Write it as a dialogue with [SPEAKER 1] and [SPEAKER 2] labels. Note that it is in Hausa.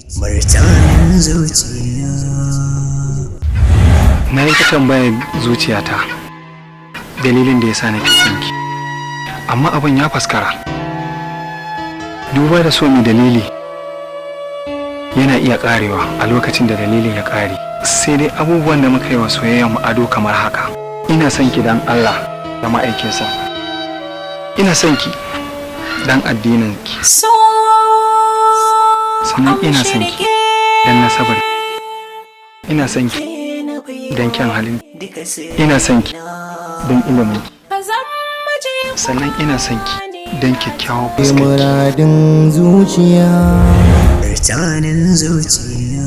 [SPEAKER 1] Martanin zuciya.
[SPEAKER 2] Na yi ta tambayar zuciyata dalilin da ya sa nake son ki, amma abin ya faskara. Duba da so mai dalili yana iya karewa a lokacin da dalilin ya kare. Sai dai abubuwan da muka yi wa soyayyar mu ado kamar haka. Ina son ki dan Allah da ma'aikinsa. Ina son ki dan addinin ki. Sannan ina son ki dan nasabar. Ina son ki dan kyan halin. Ina son ki dan ilimin. Sannan ina son ki dan kyakkyawan fuskarki.
[SPEAKER 1] Muradin zuciya. Martanin zuciya.